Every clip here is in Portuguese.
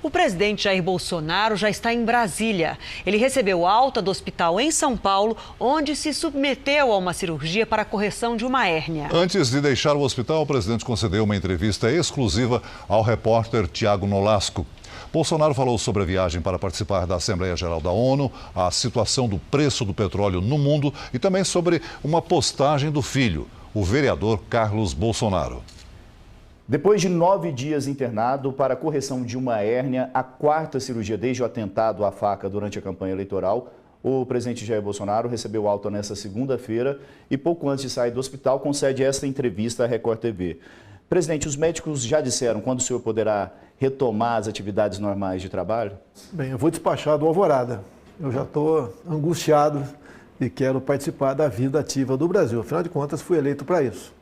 O presidente Jair Bolsonaro já está em Brasília. Ele recebeu alta do hospital em São Paulo, onde se submeteu a uma cirurgia para a correção de uma hérnia. Antes de deixar o hospital, o presidente concedeu uma entrevista exclusiva ao repórter Tiago Nolasco. Bolsonaro falou sobre a viagem para participar da Assembleia Geral da ONU, a situação do preço do petróleo no mundo e também sobre uma postagem do filho, o vereador Carlos Bolsonaro. Depois de 9 dias internado para a correção de uma hérnia, a quarta cirurgia desde o atentado à faca durante a campanha eleitoral, o presidente Jair Bolsonaro recebeu alta nesta segunda-feira e pouco antes de sair do hospital concede esta entrevista à Record TV. Presidente, os médicos já disseram quando o senhor poderá retomar as atividades normais de trabalho? Bem, eu vou despachar do Alvorada. Eu já estou angustiado e quero participar da vida ativa do Brasil. Afinal de contas, fui eleito para isso.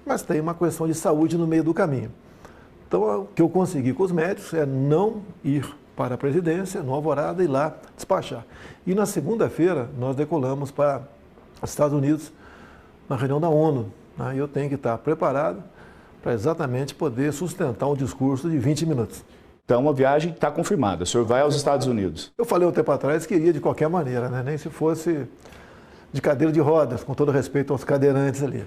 Mas tem uma questão de saúde no meio do caminho. Então, o que eu consegui com os médicos é não ir para a presidência, no Alvorada, e lá despachar. E na segunda-feira, nós decolamos para os Estados Unidos, na reunião da ONU. E eu tenho que estar preparado para exatamente poder sustentar um discurso de 20 minutos. Então, a viagem está confirmada. O senhor vai aos Estados Unidos? Eu falei um tempo atrás que iria de qualquer maneira, né? Nem se fosse de cadeira de rodas, com todo respeito aos cadeirantes ali.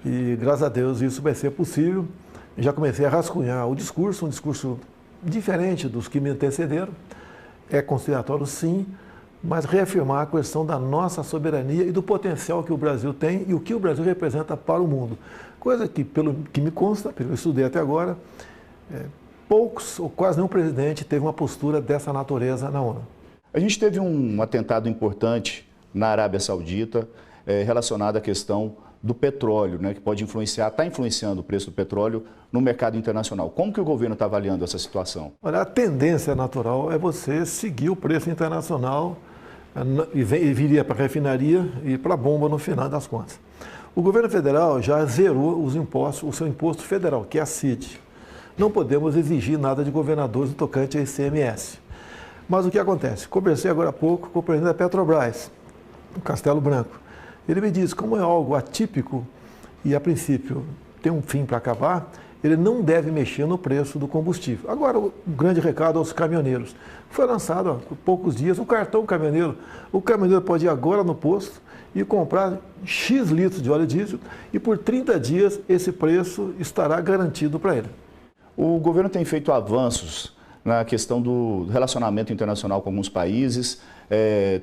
E, graças a Deus, isso vai ser possível. Eu já comecei a rascunhar o discurso, um discurso diferente dos que me antecederam. É conciliatório, sim, mas reafirmar a questão da nossa soberania e do potencial que o Brasil tem e o que o Brasil representa para o mundo. Coisa que, pelo que me consta, pelo que eu estudei até agora, poucos ou quase nenhum presidente teve uma postura dessa natureza na ONU. A gente teve um atentado importante na Arábia Saudita relacionado à questão do petróleo, né, que pode influenciar, está influenciando o preço do petróleo no mercado internacional. Como que o governo está avaliando essa situação? Olha, a tendência natural é você seguir o preço internacional e viria para a refinaria e para a bomba no final das contas. O governo federal já zerou os impostos, o seu imposto federal, que é a CID. Não podemos exigir nada de governadores no tocante a ICMS. Mas o que acontece? Conversei agora há pouco com o presidente da Petrobras, o Castelo Branco. Ele me disse, como é algo atípico e, a princípio, tem um fim para acabar, ele não deve mexer no preço do combustível. Agora, o grande recado aos caminhoneiros. Foi lançado há poucos dias o cartão caminhoneiro. O caminhoneiro pode ir agora no posto e comprar X litros de óleo diesel e, por 30 dias, esse preço estará garantido para ele. O governo tem feito avanços na questão do relacionamento internacional com alguns países,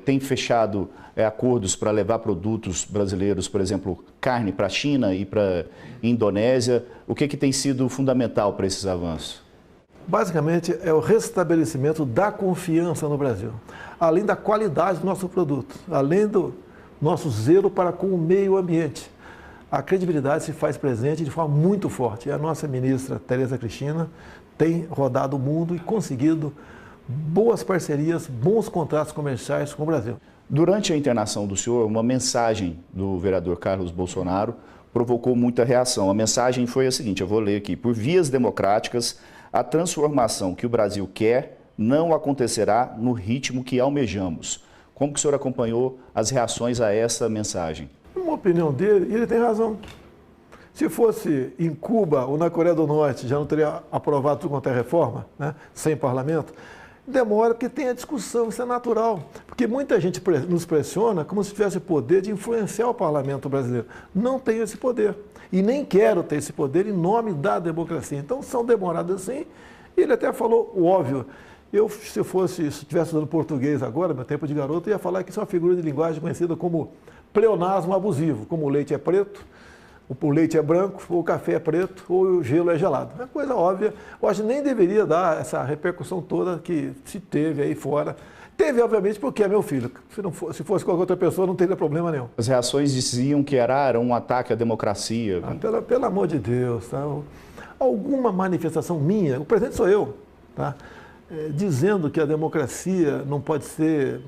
tem fechado acordos para levar produtos brasileiros, por exemplo, carne para a China e para a Indonésia. O que tem sido fundamental para esses avanços? Basicamente, é o restabelecimento da confiança no Brasil, além da qualidade do nosso produto, além do nosso zelo para com o meio ambiente. A credibilidade se faz presente de forma muito forte. E a nossa ministra, Tereza Cristina, tem rodado o mundo e conseguido boas parcerias, bons contratos comerciais com o Brasil. Durante a internação do senhor, uma mensagem do vereador Carlos Bolsonaro provocou muita reação. A mensagem foi a seguinte, eu vou ler aqui. Por vias democráticas, a transformação que o Brasil quer não acontecerá no ritmo que almejamos. Como que o senhor acompanhou as reações a essa mensagem? Uma opinião dele, ele tem razão. Se fosse em Cuba ou na Coreia do Norte, já não teria aprovado tudo quanto é reforma, né? Sem parlamento. Demora porque tem a discussão, isso é natural. Porque muita gente nos pressiona como se tivesse o poder de influenciar o parlamento brasileiro. Não tenho esse poder. E nem quero ter esse poder em nome da democracia. Então, são demorados assim. Ele até falou o óbvio. Eu, se estivesse estudando português agora, meu tempo de garoto, ia falar que isso é uma figura de linguagem conhecida como pleonasmo abusivo. Como o leite é preto, o leite é branco, ou o café é preto, ou o gelo é gelado. É coisa óbvia. Eu acho que nem deveria dar essa repercussão toda que se teve aí fora. Teve, obviamente, porque é meu filho. Se fosse qualquer outra pessoa, não teria problema nenhum. As reações diziam que era um ataque à democracia. Pelo amor de Deus. Tá? Alguma manifestação minha, o presidente sou eu, tá? Dizendo que a democracia não pode ser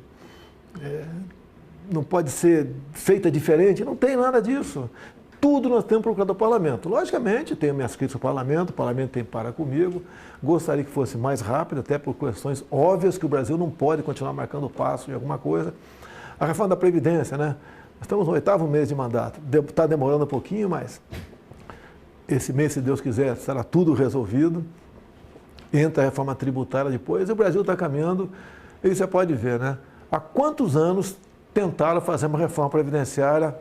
feita diferente, não tem nada disso. Tudo nós temos procurado ao parlamento. Logicamente, tenho minhas críticas ao parlamento, o parlamento tem para comigo. Gostaria que fosse mais rápido, até por questões óbvias que o Brasil não pode continuar marcando passo em alguma coisa. A reforma da Previdência, né? Nós estamos no 8º mês de mandato. Está demorando um pouquinho, mas esse mês, se Deus quiser, será tudo resolvido. entra a reforma tributária depois, e o Brasil está caminhando, e você pode ver, né? Há quantos anos tentaram fazer uma reforma previdenciária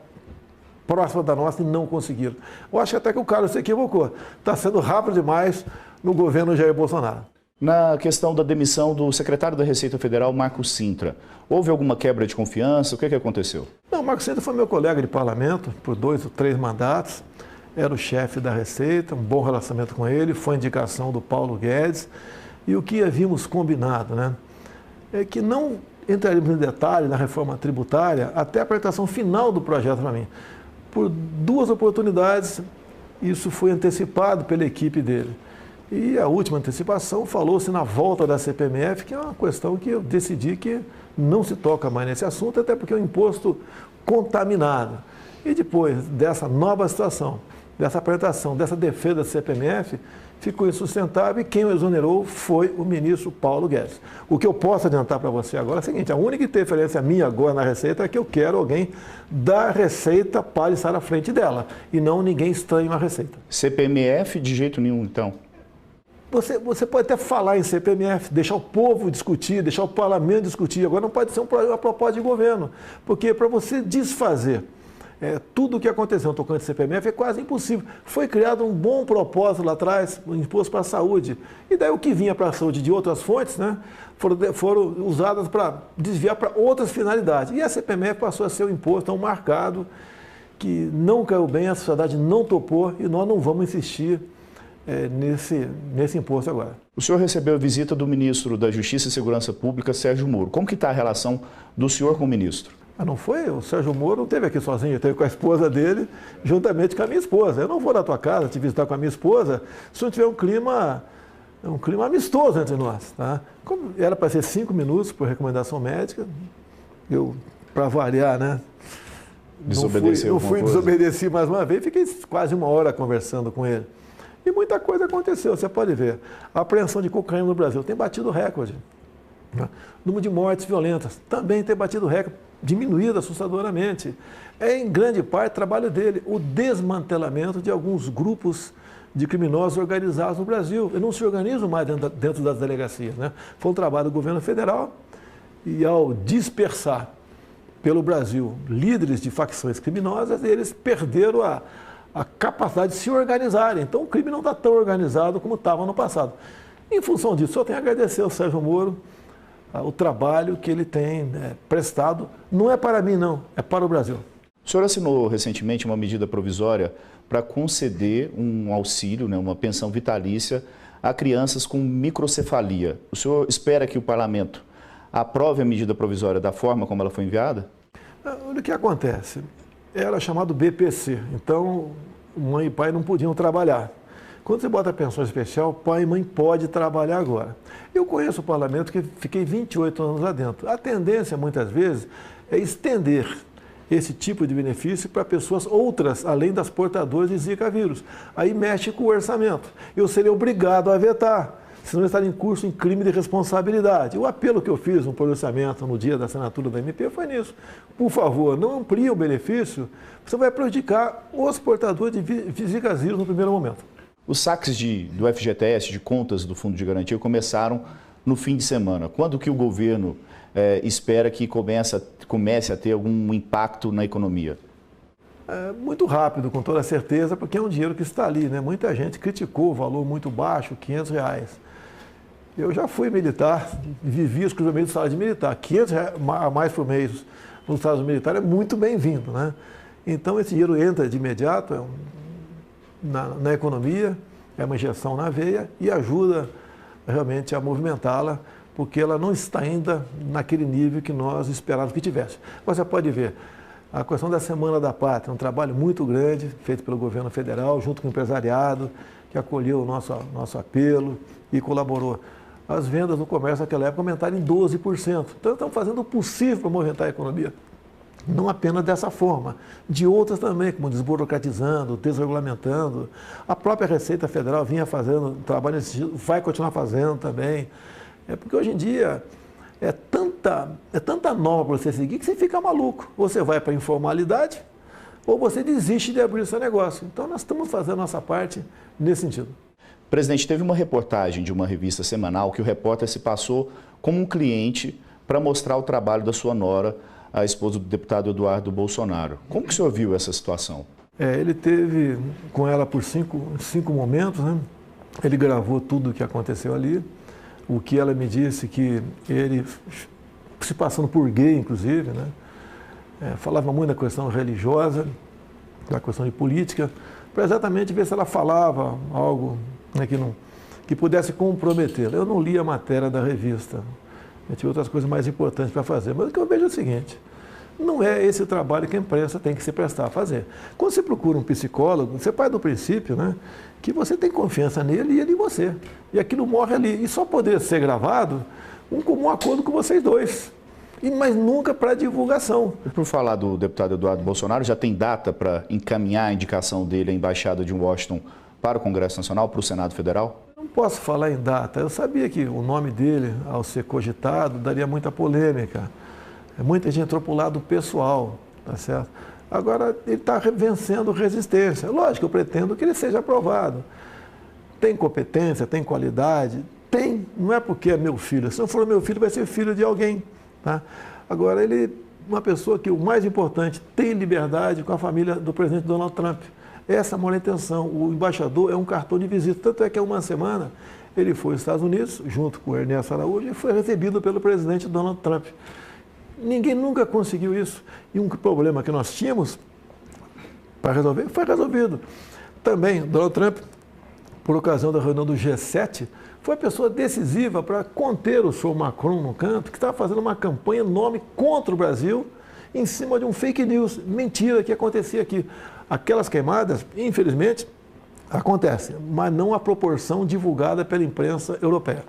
próxima da nossa e não conseguiram? Eu acho até que o Carlos se equivocou. Está sendo rápido demais no governo Jair Bolsonaro. Na questão da demissão do secretário da Receita Federal, Marcos Cintra, houve alguma quebra de confiança? O que aconteceu? Não, o Marcos Cintra foi meu colega de parlamento por 2 ou 3 mandatos. Era o chefe da Receita, um bom relacionamento com ele, foi indicação do Paulo Guedes. E o que havíamos combinado, né? É que não entraríamos em detalhe na reforma tributária até a apresentação final do projeto para mim. Por 2 oportunidades, isso foi antecipado pela equipe dele. E a última antecipação falou-se na volta da CPMF, que é uma questão que eu decidi que não se toca mais nesse assunto, até porque é um imposto contaminado. E depois dessa nova situação, dessa apresentação, dessa defesa da CPMF, ficou insustentável e quem o exonerou foi o ministro Paulo Guedes. O que eu posso adiantar para você agora é o seguinte: a única interferência minha agora na Receita é que eu quero alguém da Receita para estar à frente dela, e não ninguém estranho à Receita. CPMF de jeito nenhum, então? Você pode até falar em CPMF, deixar o povo discutir, deixar o parlamento discutir. Agora não pode ser uma proposta de governo, porque para você desfazer tudo o que aconteceu no tocante de CPMF é quase impossível. Foi criado um bom propósito lá atrás, um imposto para a saúde. E daí o que vinha para a saúde de outras fontes, né, foram usadas para desviar para outras finalidades. E a CPMF passou a ser um imposto tão marcado que não caiu bem, a sociedade não topou e nós não vamos insistir nesse imposto agora. O senhor recebeu a visita do ministro da Justiça e Segurança Pública, Sérgio Moro. Como que está a relação do senhor com o ministro? Não foi, o Sérgio Moro não esteve aqui sozinho, esteve com a esposa dele, juntamente com a minha esposa. Eu não vou na tua casa te visitar com a minha esposa se não tiver um clima amistoso entre nós. Tá? Como era para ser 5 minutos por recomendação médica, eu, para variar, né? Desobedeci mais uma vez, fiquei quase 1 hora conversando com ele. E muita coisa aconteceu, você pode ver. A apreensão de cocaína no Brasil tem batido recorde. O número de mortes violentas também tem batido recorde, diminuído assustadoramente. É em grande parte trabalho dele, o desmantelamento de alguns grupos de criminosos organizados no Brasil. Eles não se organizam mais dentro das delegacias, né? Foi um trabalho do governo federal e ao dispersar pelo Brasil líderes de facções criminosas, eles perderam a capacidade de se organizarem. Então o crime não está tão organizado como estava no passado. Em função disso, eu tenho a agradecer ao Sérgio Moro o trabalho que ele tem prestado. Não é para mim, não, é para o Brasil. O senhor assinou recentemente uma medida provisória para conceder um auxílio, né, uma pensão vitalícia a crianças com microcefalia. O senhor espera que o parlamento aprove a medida provisória da forma como ela foi enviada? Olha o que acontece. Era chamado BPC, então mãe e pai não podiam trabalhar. Quando você bota a pensão especial, pai e mãe podem trabalhar agora. Eu conheço o parlamento que fiquei 28 anos lá dentro. A tendência, muitas vezes, é estender esse tipo de benefício para pessoas outras, além das portadoras de Zika vírus. Aí mexe com o orçamento. Eu seria obrigado a vetar, senão estar em curso em crime de responsabilidade. O apelo que eu fiz no pronunciamento no dia da assinatura da MP foi nisso. Por favor, não amplie o benefício, você vai prejudicar os portadores de Zika vírus no primeiro momento. Os saques do FGTS, de contas do Fundo de Garantia, começaram no fim de semana. Quando que o governo espera que comece a ter algum impacto na economia? Muito rápido, com toda certeza, porque é um dinheiro que está ali, né? Muita gente criticou o valor muito baixo, R$500. Eu já fui militar, vivi exclusivamente do salário de militar. R$500 a mais por mês no salário militar é muito bem-vindo, né? Então esse dinheiro entra de imediato na economia, é uma injeção na veia e ajuda realmente a movimentá-la, porque ela não está ainda naquele nível que nós esperávamos que tivesse. Você pode ver, a questão da Semana da Pátria, um trabalho muito grande, feito pelo governo federal, junto com o empresariado, que acolheu o nosso apelo e colaborou. As vendas no comércio naquela época aumentaram em 12%. Então, estamos fazendo o possível para movimentar a economia. Não apenas dessa forma, de outras também, como desburocratizando, desregulamentando. A própria Receita Federal vinha fazendo trabalho nesse sentido, vai continuar fazendo também. Porque hoje em dia é tanta norma para você seguir que você fica maluco. Você vai para a informalidade ou você desiste de abrir o seu negócio. Então nós estamos fazendo a nossa parte nesse sentido. Presidente, teve uma reportagem de uma revista semanal que o repórter se passou como um cliente para mostrar o trabalho da sua nora, a esposa do deputado Eduardo Bolsonaro. Como que o senhor viu essa situação? Ele teve com ela por cinco momentos, né? Ele gravou tudo o que aconteceu ali, o que ela me disse que ele, se passando por gay, inclusive, né? Falava muito da questão religiosa, da questão de política, para exatamente ver se ela falava algo, né, que pudesse comprometê-la. Eu não li a matéria da revista, eu tive outras coisas mais importantes para fazer, mas o que eu vejo é o seguinte: não é esse o trabalho que a imprensa tem que se prestar a fazer. Quando você procura um psicólogo, você parte do princípio, né, que você tem confiança nele e ele em você. E aquilo morre ali. E só poderia ser gravado um comum acordo com vocês dois. Mas nunca para divulgação. Por falar do deputado Eduardo Bolsonaro, já tem data para encaminhar a indicação dele à Embaixada de Washington para o Congresso Nacional, para o Senado Federal? Não posso falar em data. Eu sabia que o nome dele, ao ser cogitado, daria muita polêmica. Muita gente entrou para o lado pessoal, tá certo? Agora, ele está vencendo resistência. Lógico, eu pretendo que ele seja aprovado. Tem competência, tem qualidade? Tem. Não é porque é meu filho. Se não for meu filho, vai ser filho de alguém. Tá? Agora, ele, uma pessoa que o mais importante, tem liberdade com a família do presidente Donald Trump. Essa é a maior intenção. O embaixador é um cartão de visita. Tanto é que há uma semana ele foi aos Estados Unidos, junto com o Ernesto Araújo, e foi recebido pelo presidente Donald Trump. Ninguém nunca conseguiu isso. E um problema que nós tínhamos para resolver foi resolvido. Também, Donald Trump, por ocasião da reunião do G7, foi a pessoa decisiva para conter o senhor Macron no canto, que estava fazendo uma campanha enorme contra o Brasil, em cima de um fake news, mentira que acontecia aqui. Aquelas queimadas, infelizmente, acontecem, mas não a proporção divulgada pela imprensa europeia.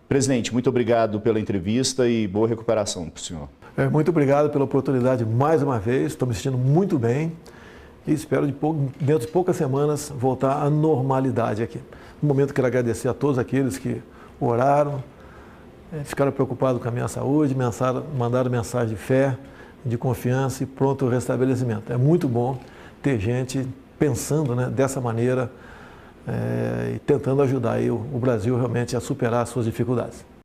Presidente, muito obrigado pela entrevista e boa recuperação para o senhor. Muito obrigado pela oportunidade mais uma vez, estou me sentindo muito bem e espero dentro de poucas semanas voltar à normalidade aqui. No momento quero agradecer a todos aqueles que oraram, ficaram preocupados com a minha saúde, mandaram mensagem de fé, de confiança e pronto restabelecimento. É muito bom ter gente pensando, né, dessa maneira e tentando ajudar aí o Brasil realmente a superar as suas dificuldades.